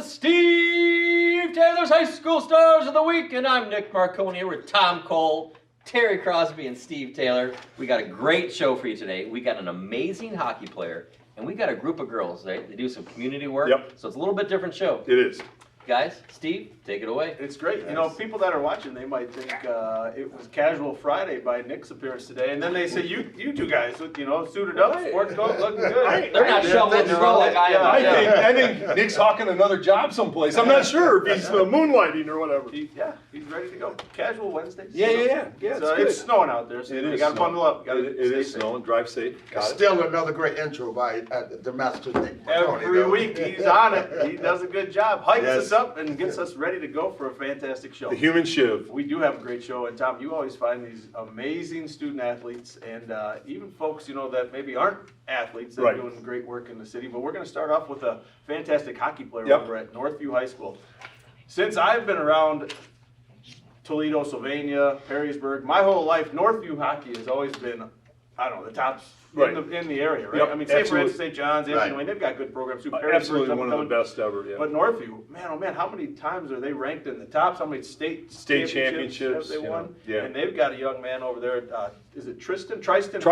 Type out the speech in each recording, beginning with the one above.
to Steve Taylor's High School Stars of the Week, and I'm Nick Marconi here with Tom Cole, Terry Crosby, and Steve Taylor. We got a great show for you today. We got an amazing hockey player, and we got a group of girls. They do some community work, so it's a little bit different show. It is. Guys, Steve, take it away. It's great. You know, people that are watching, they might think it was Casual Friday by Nick's appearance today, and then they say, you two guys, you know, suited up, sports coat, looking good. They're not shoveling snow like I am. I think Nick's hawking another job someplace. I'm not sure if he's moonlighting or whatever. He's ready to go. Casual Wednesdays. Yeah. It's snowing out there, so you got to bundle up. It is snowing. Drive safe. Still another great intro by the master Nick Marconi. Every week he's on it. He does a good job. Hypes us up and gets us ready to go for a fantastic show. The human shiv. We do have a great show, and Tom, you always find these amazing student athletes and even folks, you know, that maybe aren't athletes that are doing great work in the city. But we're going to start off with a fantastic hockey player over at Northview High School. Since I've been around Toledo, Sylvania, Perrysburg, my whole life, Northview hockey has always been, I don't know, the tops in the area, right? I mean, St. Francis, St. John's, Wayne, they've got good programs too. Absolutely one of the best ever, But Northview, man, oh man, how many times are they ranked in the tops? How many state championships have they won? Yeah. And they've got a young man over there, is it Tristan? Tristan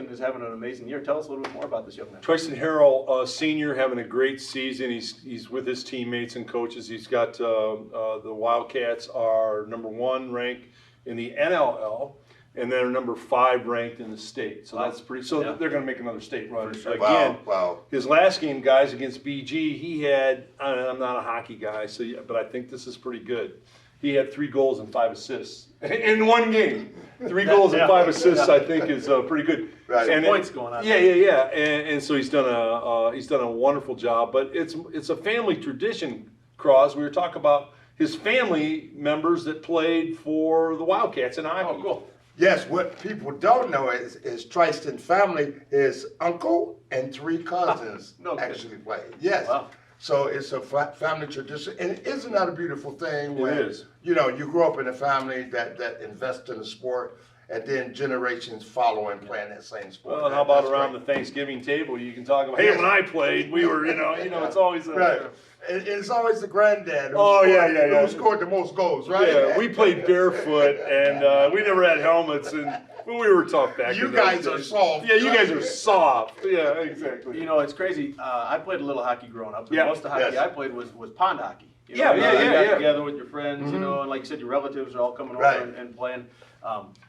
is having an amazing year. Tell us a little bit more about this young man. Tristan Harrell, senior, having a great season. He's with his teammates and coaches. He's got the Wildcats are #1 ranked in the NLL. And they're #5 ranked in the state, so that's pretty. So they're going to make another state run again. Wow. His last game, guys, against BG, he had. I'm not a hockey guy, but I think this is pretty good. He had 3 goals and 5 assists in one game. 3 goals and 5 assists, I think, is pretty good. Right. And points going on. Yeah. And so he's done a wonderful job. But it's a family tradition, Cross. We were talking about his family members that played for the Wildcats in hockey. Oh, cool. Yes, what people don't know is Tristan family, his uncle and 3 cousins actually played. Yes. Wow. So it's a family tradition. And isn't that a beautiful thing when, It is. you know, you grow up in a family that invests in the sport and then generations following playing that same sport. Well, how about around the Thanksgiving table? You can talk about, hey, when I played, we were, it's always right. It's always the granddad who scored the most goals, right? Yeah, we played barefoot, and we never had helmets, and we were tough back then. You guys are soft. Yeah, you guys are soft. Yeah, exactly. You know, it's crazy. I played a little hockey growing up. And most of the hockey I played was pond hockey. You know, you got together with your friends, you know, and like you said, your relatives are all coming over and playing.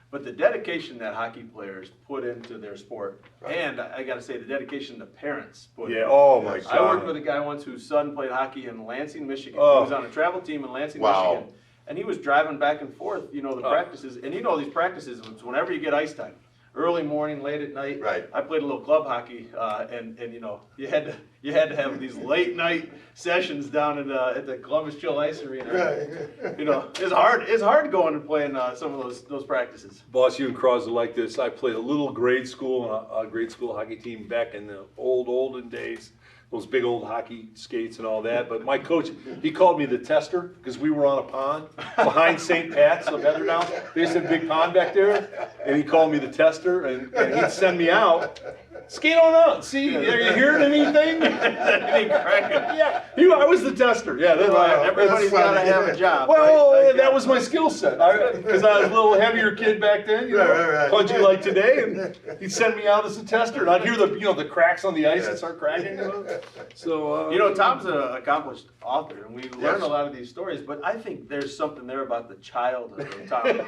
But the dedication that hockey players put into their sport, and I got to say, the dedication the parents put in. Oh my God. I worked with a guy once whose son played hockey in Lansing, Michigan. He was on a travel team in Lansing, Michigan. And he was driving back and forth, the practices. And these practices, it's whenever you get ice time. Early morning, late at night. Right. I played a little club hockey, and you had to have these late night sessions down at the Columbus Chill Ice Arena. Right. You know, it's hard going and playing some of those practices. Boss, you and Cross are like this. I played a little grade school hockey team back in the olden days. Those big old hockey skates and all that. But my coach, he called me the tester because we were on a pond behind St. Pat's of Heatherdown. They used to have a big pond back there. And he called me the tester, and he'd send me out. Skate on out. See, are you hearing anything? Yeah, I was the tester. Yeah, everybody's got to have a job. Well, right? That was my skill set because I was a little heavier kid back then. Pudgy like today, and he'd send me out as a tester, and I'd hear the cracks on the ice and start cracking. So Tom's an accomplished author, and we learn a lot of these stories. But I think there's something there about the childhood of Tom. You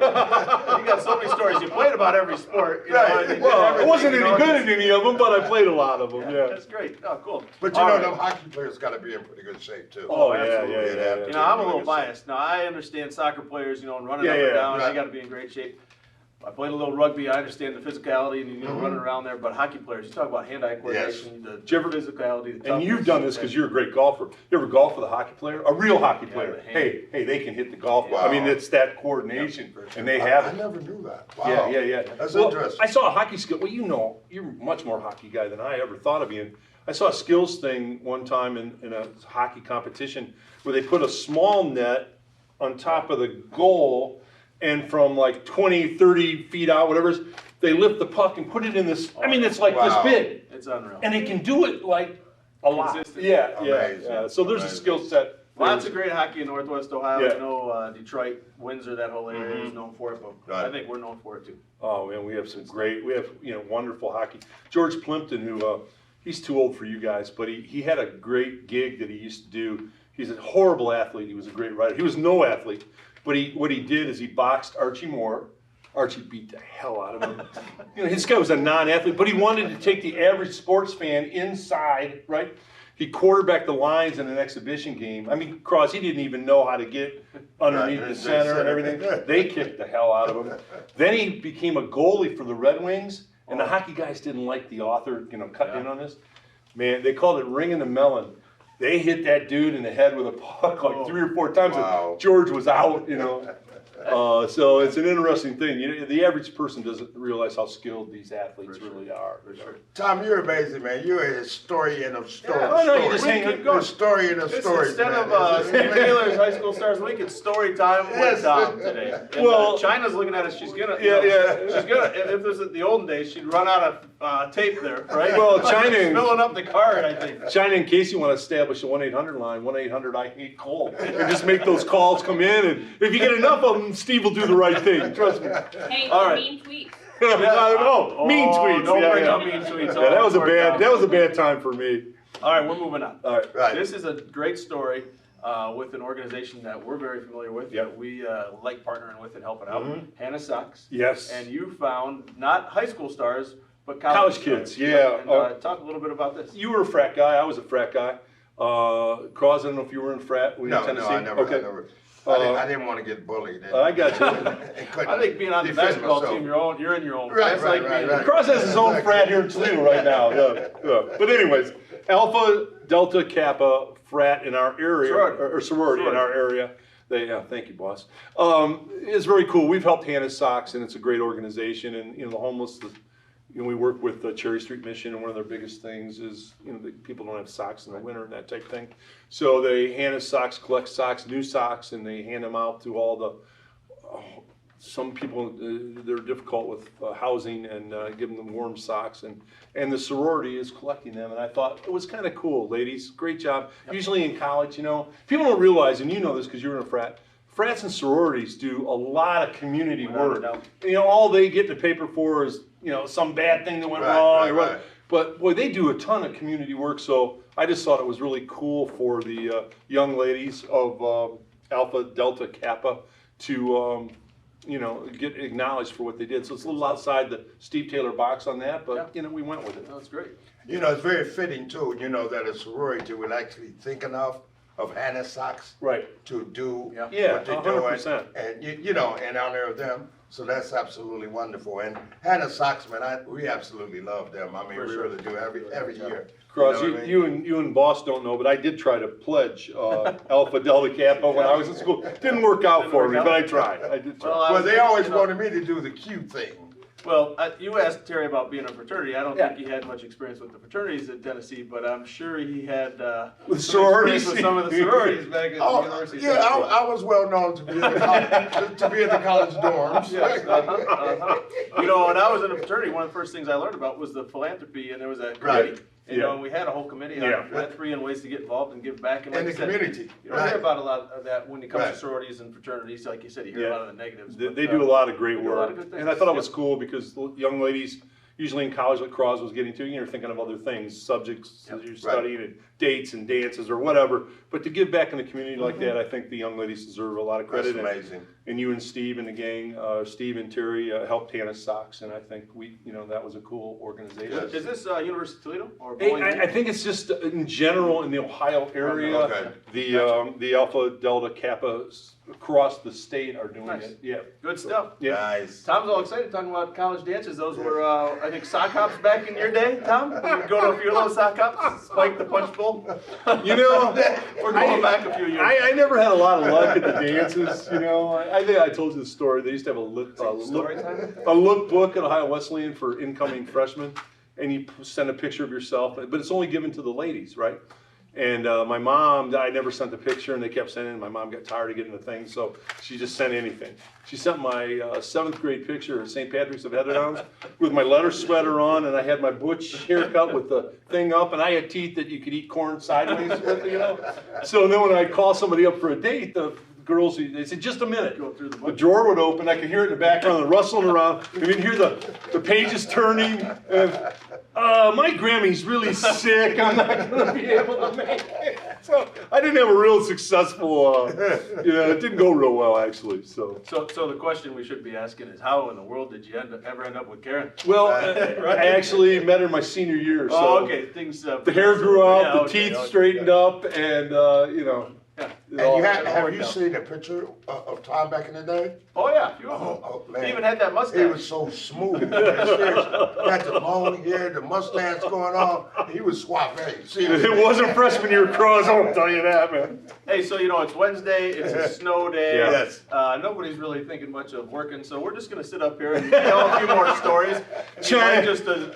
got so many stories. You played about every sport. Well, I wasn't any good at any of them, but I played a lot of them. Yeah, that's great. Oh, cool. But them hockey players got to be in pretty good shape too. Oh, yeah. You know, I'm a little biased. Now, I understand soccer players, and running up and down, they got to be in great shape. I played a little rugby. I understand the physicality and running around there. But hockey players, you talk about hand-eye coordination, the physicality. And you've done this because you're a great golfer. You ever golf with a hockey player? A real hockey player. Hey, they can hit the golf. Wow. I mean, it's that coordination, and they have it. I never knew that. Wow. Yeah. That's interesting. I saw a hockey skill. Well, you're much more hockey guy than I ever thought of being. I saw a skills thing one time in a hockey competition where they put a small net on top of the goal, and from like 20, 30 feet out, whatever it is, they lift the puck and put it in this, it's like this big. It's unreal. And they can do it like A lot. Consistent. Yeah. Amazing. So there's a skill set. Lots of great hockey in Northwest Ohio. Yeah. I know Detroit, Windsor, that whole area is known for it, but Right. I think we're known for it too. Oh man, we have wonderful hockey. George Plimpton, who he's too old for you guys, but he had a great gig that he used to do. He's a horrible athlete. He was a great writer. He was no athlete, but what he did is he boxed Archie Moore. Archie beat the hell out of him. This guy was a non-athlete, but he wanted to take the average sports fan inside, right? He quarterbacked the lines in an exhibition game. I mean, Cross, he didn't even know how to get underneath the center and everything. They kicked the hell out of him. Then he became a goalie for the Red Wings, and the hockey guys didn't like the author, cutting in on this. Man, they called it ringing the melon. They hit that dude in the head with a puck like 3 or 4 times, Wow. and George was out, So it's an interesting thing. The average person doesn't realize how skilled these athletes really are. For sure. Tom, you're amazing, man. You're a historian of stories. Oh, no, you just hang Keep going. Historian of stories, Instead man. of Steve Taylor's High School Stars Week, it's story time with Tom today. And, Well- China's looking at us. She's gonna. Yeah. She's gonna. If this is the olden days, she'd run out of tape there, right? Well, China- She's filling up the card, I think. China, in case you want to establish a 1-800 line, 1-800-I-HATE-COAL, and just make those calls come in, and if you get enough of them, Steve will do the right thing. Trust me. Hey, All right. mean tweets. Mean tweets. Don't Yeah, bring yeah. up mean tweets. Yeah, that was a bad time for me. All right, we're moving on. All right. Right. This is a great story with an organization that we're very familiar with, Yep. that we like partnering with and helping out, Hannah Sox. Yes. And you found not high school stars, but College college kids, stars. yeah. And, talk a little bit about this. You were a frat guy. I was a frat guy. Cross, I don't know if you were in frat. Were you in No, Tennessee? I never. Okay. I didn't want to get bullied. I got you. I think being on the basketball team, you're in your own. Right, That's right, like right, being right. Cross has his own frat here in Toledo right now. Yeah. But anyways, Alpha, Delta, Kappa frat in our area, or sorority in our area. Thank you, boss. It's very cool. We've helped Hannah Sox, and it's a great organization. And the homeless, we work with the Cherry Street Mission, and one of their biggest things is people don't have socks in the winter and that type of thing. So Hannah Sox collect socks, new socks, and they hand them out to all the. Some people they're difficult with housing and giving them warm socks, and the sorority is collecting them. And I thought it was kind of cool, ladies. Great job. Yep. Usually in college, people don't realize, and you know this because you're in a frat. Frats and sororities do a lot of community work. All they get in the paper for is some bad thing that went wrong. Right. But boy, they do a ton of community work. So I just thought it was really cool for the young ladies of Alpha, Delta, Kappa to get acknowledged for what they did. So it's a little outside the Steve Taylor box on that, but we went with it. That's great. It's very fitting too. That a sorority will actually thinking of Hannah Sox, Right. to do Yeah, what they do, 100%. and in honor of them. So that's absolutely wonderful. And Hannah Sox, man, we absolutely love them. I mean, For we sure. really do every year. Cross, You know what I mean? you and Boss don't know, but I did try to pledge Alpha Delta Kappa when I was in school. Didn't work out for me, but I tried. I did try. Well, they always wanted me to do the cute thing. Well, you asked Terry about being a fraternity. I don't think he had much experience with the fraternities at Tennessee, but I'm sure he had With sororities. experience with some of the sororities back at the University of Yeah, Tennessee. I was well known to be in the college dorms. Yes, when I was in a fraternity, one of the first things I learned about was the philanthropy, and there was a committee. Right. And we had a whole committee on philanthropy and ways to get involved and give back. And like In the you said, community. You don't hear about a lot of that when it comes Right. to sororities and fraternities. Like you said, you hear a lot of the negatives. They but, do a lot of great they do a lot work. of good things. And I thought it was cool because the young ladies, usually in college, like Cross was getting to, you're thinking of other things, subjects that you're studying, and dates and dances or whatever. But to give back in the community like that, I think the young ladies deserve a lot of credit. That's amazing. And you and Steve and the gang, Steve and Terry helped Hannah Sox, and I think that was a cool organization. Yes. Is this University of Toledo or Hey, Bowling Green? I think it's just in general in the Ohio area. Okay. The Alpha Delta Kappa across the state are doing Nice. it. Yeah. Good stuff. Yeah. Nice. Tom's all excited talking about college dances. Those were, I think, sock hops back in your day, Tom? You go to a few of those sock hops, spike the punch bowl. We're going back a few years. I never had a lot of luck at the dances. I think I told you the story. They used to have Story time? a lookbook at Ohio Wesleyan for incoming freshmen, and you send a picture of yourself, but it's only given to the ladies, right? And my mom, I never sent the picture, and they kept sending it. My mom got tired of getting the thing, so she just sent anything. She sent my 7th grade picture at St. Patrick's of Heatherdowns with my leather sweater on, and I had my butch haircut with the thing up, and I had teeth that you could eat corn sideways with, you know. So then when I call somebody up for a date, the girls, they said, just a minute. Go through The drawer would open, I could hear it in the background, the rustling around, and you can hear the pages turning. And, my Grammy's really sick, I'm not gonna be able to make it. So I didn't have a real successful, it didn't go real well actually, so. So the question we should be asking is, how in the world did you ever end up with Karen? Well, I actually met her my senior year, so. Oh, okay, things. The hair grew out, yeah, the okay, teeth okay, straightened yeah. up, and, Yeah. And have worked you out. seen a picture of Tom back in the day? Oh yeah, few of them. Oh, man. He even had that mustache. He was so smooth. Got the long hair, the mustache going on. He was suave. it wasn't freshman year cross, I'll tell you that, man. Hey, so it's Wednesday, it's a snow day. Yeah. Yes. Nobody's really thinking much of working, so we're just gonna sit up here and tell a few more stories. China. Just to,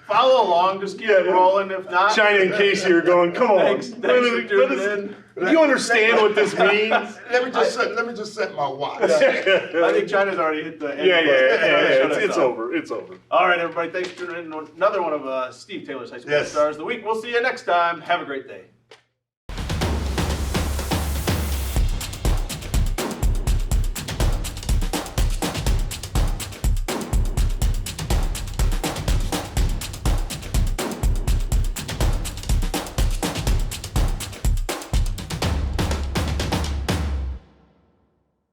follow along, just keep it rolling. If not, China and Casey are going, come on. Thanks for tuning in. Do you understand what this means? Let me just set my watch. I think China's already hit the end. Yeah, Shut us it's off. over, it's over. All right, everybody, thanks for tuning in to another one of Steve Taylor's High School Yes. Stars of the Week. We'll see you next time. Have a great day.